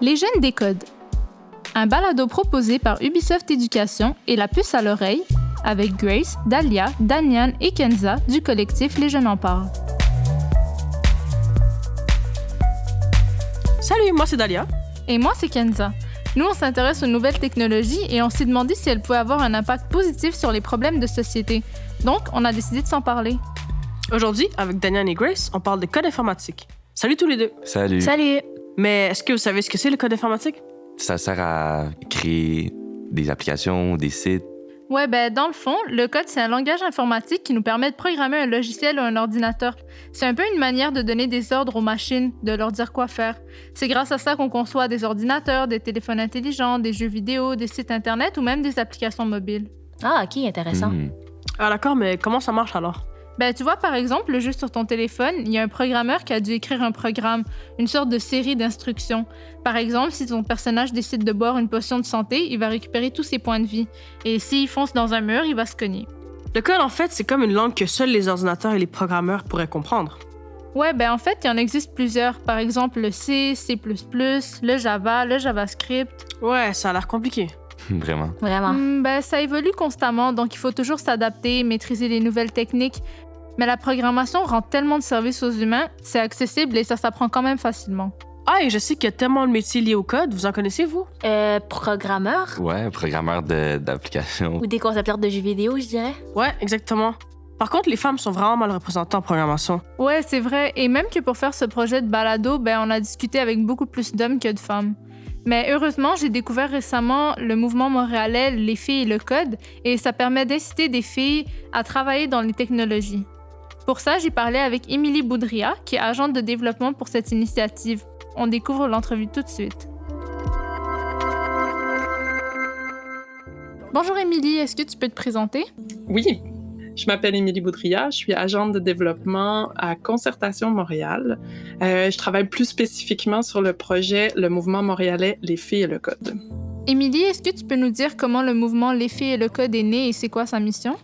Les jeunes décodent. Un balado proposé par Ubisoft Éducation et la puce à l'oreille avec Grace, Dalia, Danian et Kenza du collectif Les Jeunes en parlent. Salut, moi c'est Dalia. Et moi c'est Kenza. Nous, on s'intéresse aux nouvelles technologies et on s'est demandé si elles pouvaient avoir un impact positif sur les problèmes de société. Donc, on a décidé de s'en parler. Aujourd'hui, avec Danian et Grace, on parle de code informatique. Salut tous les deux. Salut. Salut! Mais est-ce que vous savez ce que c'est le code informatique? Ça sert à créer des applications, des sites. Ouais, dans le fond, le code, c'est un langage informatique qui nous permet de programmer un logiciel ou un ordinateur. C'est un peu une manière de donner des ordres aux machines, de leur dire quoi faire. C'est grâce à ça qu'on conçoit des ordinateurs, des téléphones intelligents, des jeux vidéo, des sites Internet ou même des applications mobiles. Ah, OK, intéressant. Ah d'accord, mais comment ça marche alors? Tu vois, par exemple, le jeu sur ton téléphone, il y a un programmeur qui a dû écrire un programme, une sorte de série d'instructions. Par exemple, si ton personnage décide de boire une potion de santé, il va récupérer tous ses points de vie. Et s'il fonce dans un mur, il va se cogner. Le code, en fait, c'est comme une langue que seuls les ordinateurs et les programmeurs pourraient comprendre. Ouais, en fait, il y en existe plusieurs. Par exemple, le C, C++, le Java, le JavaScript. Ouais, ça a l'air compliqué. Vraiment. Vraiment. Ça évolue constamment, donc il faut toujours s'adapter, maîtriser les nouvelles techniques. Mais la programmation rend tellement de services aux humains, c'est accessible et ça s'apprend quand même facilement. Ah, et je sais qu'il y a tellement de métiers liés au code. Vous en connaissez, vous? Programmeur Ouais, programmeur d'applications. ou des concepteurs de jeux vidéo, je dirais. Ouais, exactement. Par contre, les femmes sont vraiment mal représentées en programmation. Ouais, c'est vrai. Et même que pour faire ce projet de balado, on a discuté avec beaucoup plus d'hommes que de femmes. Mais heureusement, j'ai découvert récemment le mouvement montréalais Les filles et le code, et ça permet d'inciter des filles à travailler dans les technologies. Pour ça, j'ai parlé avec Émilie Boudria, qui est agente de développement pour cette initiative. On découvre l'entrevue tout de suite. Bonjour Émilie, est-ce que tu peux te présenter? Oui, je m'appelle Émilie Boudria, je suis agente de développement à Concertation Montréal. Je travaille plus spécifiquement sur le projet Le Mouvement montréalais Les filles et le code. Émilie, est-ce que tu peux nous dire comment le mouvement Les filles et le code est né et c'est quoi sa mission?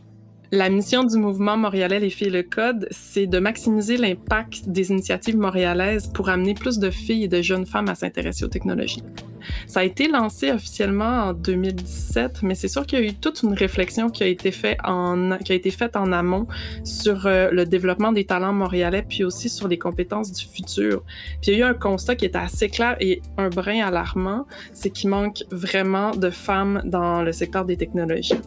La mission du mouvement montréalais Les filles et le code, c'est de maximiser l'impact des initiatives montréalaises pour amener plus de filles et de jeunes femmes à s'intéresser aux technologies. Ça a été lancé officiellement en 2017, mais c'est sûr qu'il y a eu toute une réflexion qui a été faite en amont sur le développement des talents montréalais, puis aussi sur les compétences du futur. Puis il y a eu un constat qui était assez clair et un brin alarmant, c'est qu'il manque vraiment de femmes dans le secteur des technologies.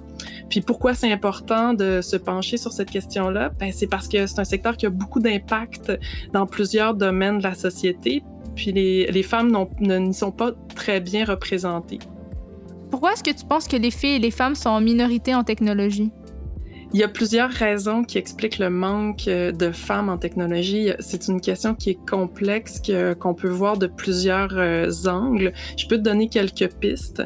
Puis pourquoi c'est important de se pencher sur cette question-là? C'est parce que c'est un secteur qui a beaucoup d'impact dans plusieurs domaines de la société, puis les femmes n'y sont pas très bien représentées. Pourquoi est-ce que tu penses que les filles et les femmes sont en minorité en technologie? Il y a plusieurs raisons qui expliquent le manque de femmes en technologie. C'est une question qui est complexe, qu'on peut voir de plusieurs angles. Je peux te donner quelques pistes.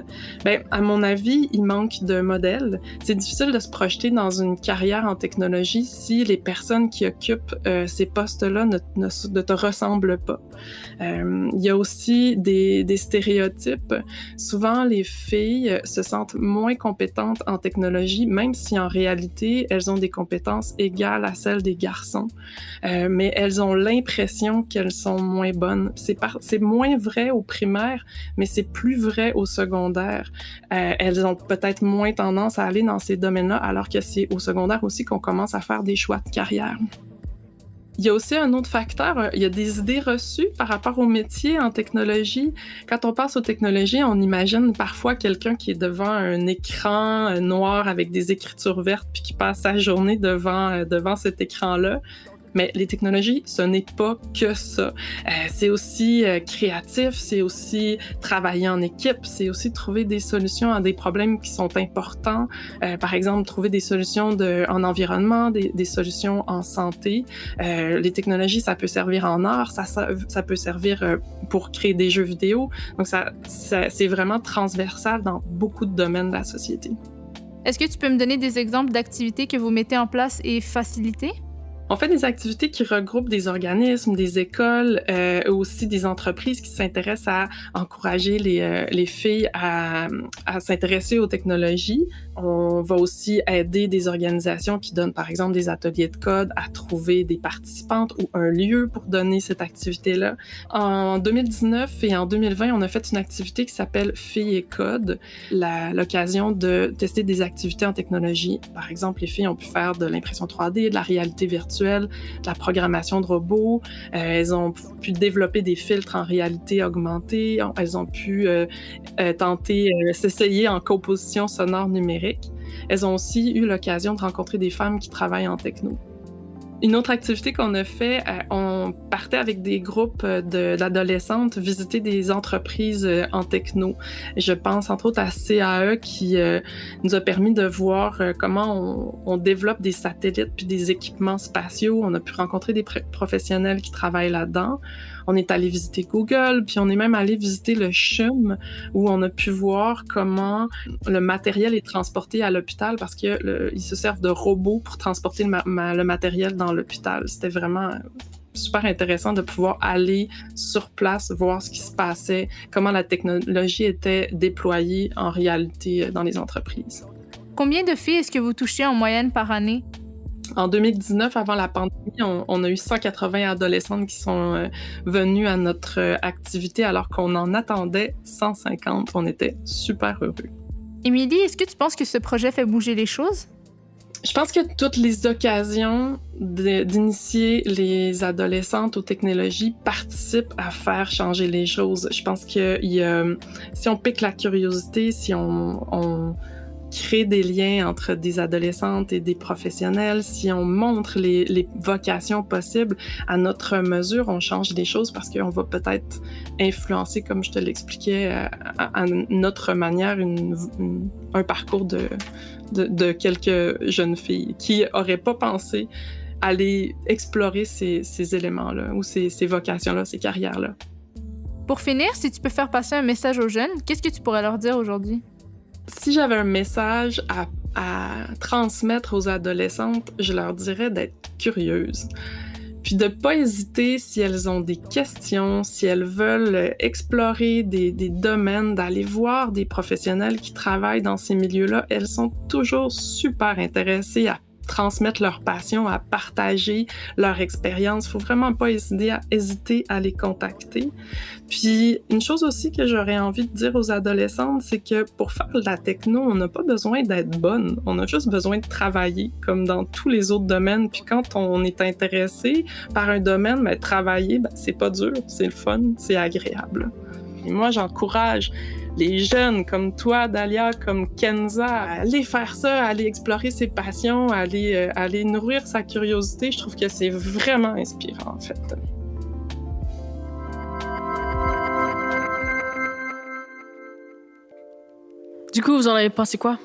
À mon avis, il manque de modèles. C'est difficile de se projeter dans une carrière en technologie si les personnes qui occupent ces postes-là ne te ressemblent pas. Il y a aussi des stéréotypes. Souvent, les filles se sentent moins compétentes en technologie, même si en réalité, elles ont des compétences égales à celles des garçons, mais elles ont l'impression qu'elles sont moins bonnes. C'est moins vrai au primaire, mais c'est plus vrai au secondaire. Elles ont peut-être moins tendance à aller dans ces domaines-là, alors que c'est au secondaire aussi qu'on commence à faire des choix de carrière. Il y a aussi un autre facteur, il y a des idées reçues par rapport aux métiers en technologie. Quand on passe aux technologies, on imagine parfois quelqu'un qui est devant un écran noir avec des écritures vertes puis qui passe sa journée devant cet écran-là. Mais les technologies, ce n'est pas que ça. C'est aussi créatif, c'est aussi travailler en équipe, c'est aussi trouver des solutions à des problèmes qui sont importants. Par exemple, trouver des solutions en environnement, des solutions en santé. Les technologies, ça peut servir en art, ça peut servir pour créer des jeux vidéo. Donc, c'est vraiment transversal dans beaucoup de domaines de la société. Est-ce que tu peux me donner des exemples d'activités que vous mettez en place et facilitez? On fait des activités qui regroupent des organismes, des écoles, aussi des entreprises qui s'intéressent à encourager les filles à s'intéresser aux technologies. On va aussi aider des organisations qui donnent, par exemple, des ateliers de code à trouver des participantes ou un lieu pour donner cette activité-là. En 2019 et en 2020, on a fait une activité qui s'appelle Filles et Code, l'occasion de tester des activités en technologie. Par exemple, les filles ont pu faire de l'impression 3D, de la réalité virtuelle, de la programmation de robots. Elles ont pu développer des filtres en réalité augmentée. Elles ont pu tenter s'essayer en composition sonore numérique. Elles ont aussi eu l'occasion de rencontrer des femmes qui travaillent en techno. Une autre activité qu'on a fait, on partait avec des groupes d'adolescentes visiter des entreprises en techno. Je pense entre autres à CAE qui nous a permis de voir comment on développe des satellites puis des équipements spatiaux. On a pu rencontrer des professionnels qui travaillent là-dedans. On est allé visiter Google, puis on est même allé visiter le CHUM, où on a pu voir comment le matériel est transporté à l'hôpital parce qu'ils se servent de robots pour transporter le matériel dans l'hôpital. C'était vraiment super intéressant de pouvoir aller sur place, voir ce qui se passait, comment la technologie était déployée en réalité dans les entreprises. Combien de filles est-ce que vous touchez en moyenne par année? En 2019, avant la pandémie, on a eu 180 adolescentes qui sont venues à notre activité alors qu'on en attendait 150. On était super heureux. Émilie, est-ce que tu penses que ce projet fait bouger les choses? Je pense que toutes les occasions d'initier les adolescentes aux technologies participent à faire changer les choses. Je pense que si on pique la curiosité, si on crée des liens entre des adolescentes et des professionnels, si on montre les vocations possibles à notre mesure, on change des choses parce qu'on va peut-être influencer, comme je te l'expliquais, à notre manière, un parcours de quelques jeunes filles qui n'auraient pas pensé aller explorer ces éléments-là ou ces vocations-là, ces carrières-là. Pour finir, si tu peux faire passer un message aux jeunes, qu'est-ce que tu pourrais leur dire aujourd'hui? Si j'avais un message à transmettre aux adolescentes, je leur dirais d'être curieuses. Puis de ne pas hésiter si elles ont des questions, si elles veulent explorer des domaines, d'aller voir des professionnels qui travaillent dans ces milieux-là. Elles sont toujours super intéressées à transmettre leur passion, à partager leur expérience. Il ne faut vraiment pas hésiter à les contacter. Puis, une chose aussi que j'aurais envie de dire aux adolescentes, c'est que pour faire de la techno, on n'a pas besoin d'être bonne. On a juste besoin de travailler, comme dans tous les autres domaines. Puis quand on est intéressé par un domaine, travailler, c'est pas dur, c'est le fun, c'est agréable. Et moi, j'encourage les jeunes comme toi, Dalia, comme Kenza, à aller faire ça, à aller explorer ses passions, à aller nourrir sa curiosité. Je trouve que c'est vraiment inspirant, en fait. Du coup, vous en avez pensé quoi?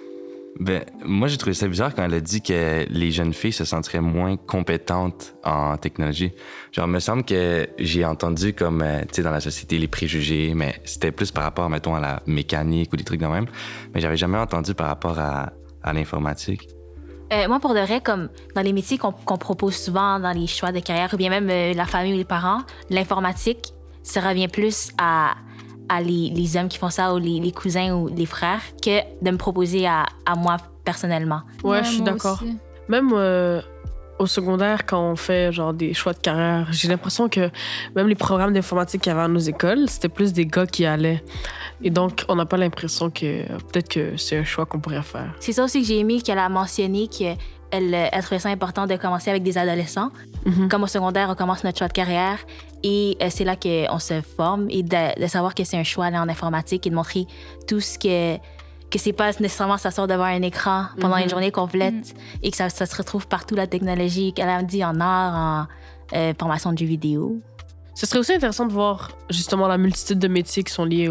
Ben, moi, j'ai trouvé ça bizarre quand elle a dit que les jeunes filles se sentiraient moins compétentes en technologie. Genre, il me semble que j'ai entendu comme, tu sais, dans la société, les préjugés, mais c'était plus par rapport, mettons, à la mécanique ou des trucs de même. Mais j'avais jamais entendu par rapport à l'informatique. Moi, pour de vrai, comme dans les métiers qu'on propose souvent dans les choix de carrière, ou bien même la famille ou les parents, l'informatique, ça revient plus à les hommes qui font ça ou les cousins ou les frères que de me proposer à moi personnellement. Ouais, je suis d'accord. Aussi. Même au secondaire, quand on fait genre des choix de carrière, j'ai l'impression que même les programmes d'informatique qu'il y avait à nos écoles, c'était plus des gars qui allaient. Et donc, on n'a pas l'impression que peut-être que c'est un choix qu'on pourrait faire. C'est ça aussi que j'ai aimé qu'elle a mentionné qu'elle trouvait ça important de commencer avec des adolescents. Mm-hmm. Comme au secondaire, on commence notre choix de carrière et c'est là qu'on se forme et de savoir que c'est un choix aller en informatique et de montrer tout ce que c'est pas nécessairement s'asseoir devant un écran pendant une journée complète et que ça se retrouve partout, la technologie, qu'elle a dit en art, en formation de jeux vidéo. Ce serait aussi intéressant de voir justement la multitude de métiers qui sont liés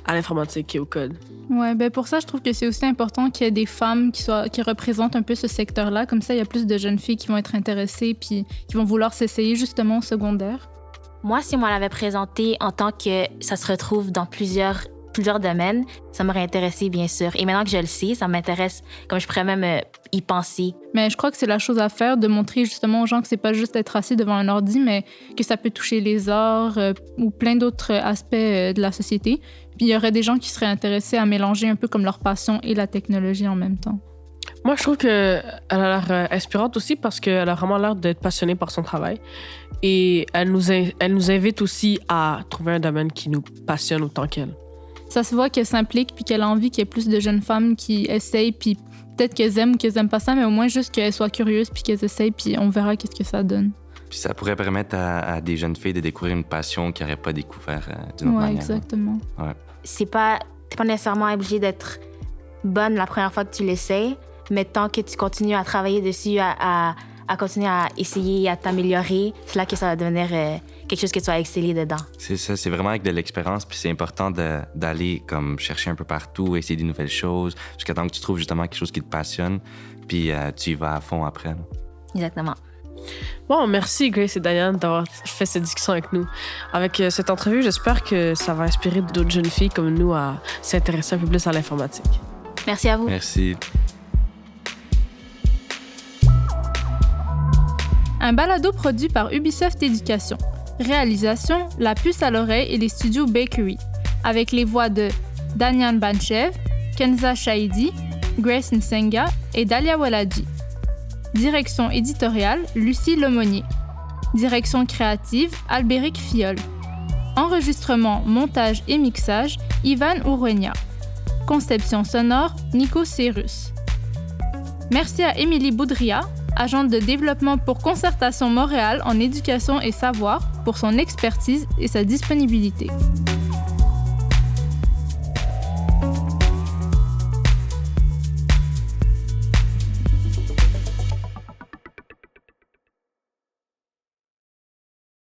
à l'informatique et au code. Ouais, ben pour ça, je trouve que c'est aussi important qu'il y ait des femmes qui représentent un peu ce secteur-là. Comme ça, il y a plus de jeunes filles qui vont être intéressées puis qui vont vouloir s'essayer justement au secondaire. Moi, si on l'avait présenté en tant que ça se retrouve dans plusieurs plusieurs domaines, ça m'aurait intéressé, bien sûr. Et maintenant que je le sais, ça m'intéresse, comme je pourrais même y penser. Mais je crois que c'est la chose à faire de montrer justement aux gens que c'est pas juste être assis devant un ordi, mais que ça peut toucher les arts ou plein d'autres aspects de la société. Puis il y aurait des gens qui seraient intéressés à mélanger un peu comme leur passion et la technologie en même temps. Moi, je trouve qu'elle a l'air inspirante aussi parce qu'elle a vraiment l'air d'être passionnée par son travail. Et elle nous invite aussi à trouver un domaine qui nous passionne autant qu'elle. Ça se voit qu'elle s'implique puis qu'elle a envie qu'il y ait plus de jeunes femmes qui essayent, puis peut-être qu'elles aiment ou qu'elles aiment pas ça, mais au moins juste qu'elles soient curieuses puis qu'elles essayent, puis on verra qu'est-ce que ça donne. Puis ça pourrait permettre à des jeunes filles de découvrir une passion qu'ils n'auraient pas découvert d'une autre manière. Exactement. Ouais. T'es pas nécessairement obligé d'être bonne la première fois que tu l'essaies, mais tant que tu continues à travailler dessus, à continuer à essayer, à t'améliorer, c'est là que ça va devenir quelque chose que tu vas exceller dedans. C'est ça, c'est vraiment avec de l'expérience, puis c'est important d'aller comme chercher un peu partout, essayer des nouvelles choses, jusqu'à temps que tu trouves justement quelque chose qui te passionne, puis tu y vas à fond après. Là. Exactement. Bon, merci Grace et Diane d'avoir fait cette discussion avec nous. Avec cette entrevue, j'espère que ça va inspirer d'autres jeunes filles comme nous à s'intéresser un peu plus à l'informatique. Merci à vous. Merci. Un balado produit par Ubisoft Éducation. Réalisation, La Puce à l'oreille et les studios Bakery. Avec les voix de Danyan Banchev, Kenza Shahidi, Grace Nsenga et Dalia Waladi. Direction éditoriale, Lucie Lemonnier. Direction créative, Albéric Fiol. Enregistrement, montage et mixage, Ivan Ourouenia. Conception sonore, Nico Cérus. Merci à Émilie Boudria, agente de développement pour Concertation Montréal en éducation et savoir, pour son expertise et sa disponibilité.